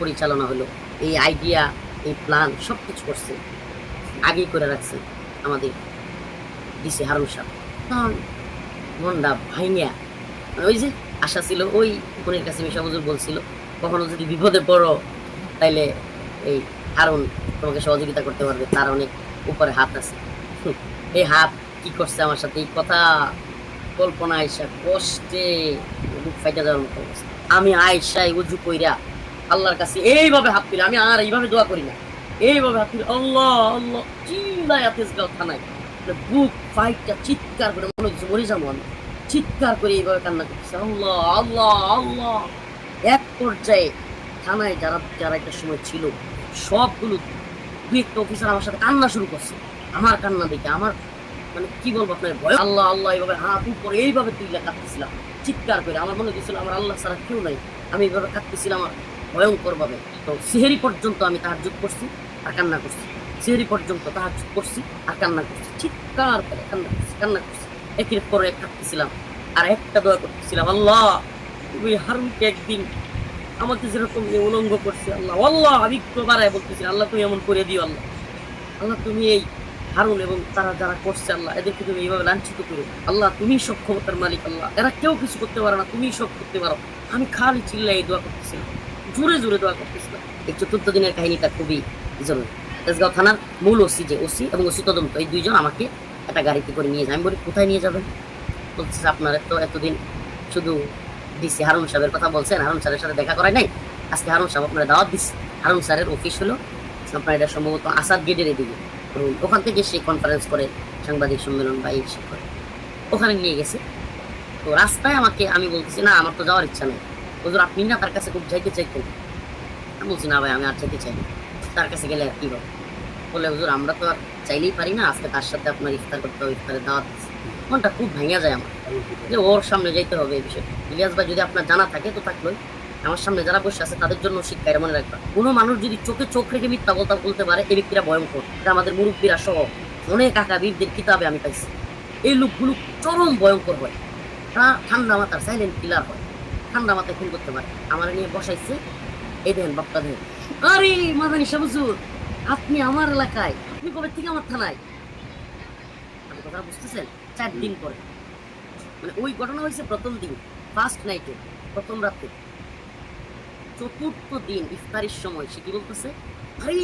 পরিচালনা হলো, এই আইডিয়া, এই প্ল্যান সব কিছু করছে, আগেই করে রাখছে আমাদের ডিসি হারুন সাহেব। তখন মনটা ভাইঙ্গা, ওই যে আশা ছিল, ওই বোনের কাছে মিশা হুজুর বলছিল কখনো যদি বিপদে পড়ো তাইলে এই হারুন তোমাকে সহযোগিতা করতে পারবে, তার অনেক উপরে হাত আছে। এই হাত কি করছে আমার সাথে, এই কথা কল্পনা আইসা কষ্টে বুক ফাইটা যাওয়ার মতো অবস্থা। আমি আয়সায় উজু কইরা আল্লাহর কাছে এইভাবে হাত তুলি, আমি আর এইভাবে দোয়া করি না, এইভাবে হাত তুলি, আল্লাহ আল্লাহ চিল্লায় তেজগাঁও থানায় বুক ফাইটটা চিৎকার করে, মনে হচ্ছে মরে যাবো আমি, চিৎকার করে এইভাবে কান্না করছে, আল্লাহ আল্লাহ আল্লাহ। এক পর্যায়ে থানায় যারা যারা একটা সময় ছিল সবগুলো, দু একটা অফিসার আমার সাথে কান্না শুরু করছে। আমার কান্না দেখে আমার মানে কি বলবো আপনার ভয়, আল্লাহ আল্লাহ এইভাবে হাত উপরে এইভাবে তুলে কাঁদতেছিলাম চিৎকার করে। আমার মনে হচ্ছিল আমার আল্লাহ ছাড়া কেউ নাই, আমি এইভাবে কাঁদতেছিলাম আর ভয়ঙ্কর ভাবে। তো সেহেরি পর্যন্ত আমি তাহাজ্জুদ করছি আর কান্না করছি, সেহেরি পর্যন্ত তাহাজ্জুদ করছি আর কান্না করছি, চিৎকার করে কান্না করছি, একের পর এক কাঁদতেছিলাম আর একটা দোয়া করতেছিলাম, আল্লাহ তুমি হারুনকে একদিন আমাকে যেরকম উলঙ্গ করছে, আল্লাহ আল্লাহ আমি একটু বাড়ায় বলতেছি, আল্লাহ তুমি এমন করে দিও, আল্লাহ আল্লাহ তুমি এই হারুন এবং তারা যারা করছে আল্লাহ এদেরকে তুমি এইভাবে লাঞ্ছিত করো, আল্লাহ তুমি সব ক্ষমতার মালিক, আল্লাহ এরা কেউ কিছু করতে পারো না, তুমি সব করতে পারো। আমি খালি চিল্লাই এই দোয়া করতেছিলাম, জোরে জোরে দোয়া করতেছিলাম। এই ৪র্থ দিনের কাহিনীটা খুবই জরুরি। তেজগাঁও থানার মূল ওসি, যে ওসি এবং ওসি তদন্ত, এই দুইজন আমাকে একটা গাড়িতে করে নিয়ে যায়। আমি বলি কোথায় নিয়ে যাবেন? বলতেছে আপনারা তো এতদিন শুধু ডিসি হারুন সাহেবের কথা বলছেন, হারুন স্যারের সাথে দেখা করাই নাই, আজকে হারুন সাহেব আপনারা দাওয়াত দিচ্ছে। হারুন স্যারের অফিস হলো আপনার এটা সম্ভবত আসাদ গেটের এদিকে, ওখান থেকে সে কনফারেন্স করে, সাংবাদিক সম্মেলন বা এই সে করে, ওখানে নিয়ে গেছে। তো রাস্তায় আমাকে আমি বলতেছি না আমার তো যাওয়ার ইচ্ছা নেই, হুজুর আপনি না তার কাছে খুব যাইতে চাইতেন। আমি বলছি না ভাই আমি আর চাইতে চাই না, তার কাছে গেলে আর কি হবে। বলে হুজুর আমরা তো আর চাইলেই পারি না, আজকে তার সাথে আপনার ইফতার করতে হবে, ইফতারের দাওয়াত দিচ্ছে। মনটা খুব ভেঙে যায় আমার, যে ওর সামনে যাইতে হবে এই বিষয়ে। ইলিয়াস ভাই যদি আপনার জানা থাকে তো থাকলোই, আমার সামনে যারা বসে আছে তাদের জন্য শিক্ষা, এটা মনে রাখবা। কোনো মানুষ যদি চোখে চোখ রেখে মিথ্যা বলতে পারে, এই ব্যক্তিরা ভয়ঙ্কর। এটা আমাদের মুরব্বীরা সহ অনেক আকাবিরদের কিতাবে আমি পাইছি, এই লোকগুলো চরম ভয়ঙ্কর হয়। তারা ঠান্ডা মাথার সাইলেন্ট কিলার হয়, ঠান্ডা মাথায় খুন করতে পারে। আমার নিয়ে বসাইছে, এই দেখেন বাপ্পা দেখেন, আরে মাদানি সাহেব হুজুর আপনি আমার এলাকায়, আপনি কবে থেকে আমার থানায়? আপনি কথা বুঝতেছেন? 4 দিন পরে, মানে ওই ঘটনা হয়েছে প্রথম দিন, ফার্স্ট নাইটে, প্রথম রাতে। 4র্থ দিন ইফতারির সময় সে কি বলতেছে, আরে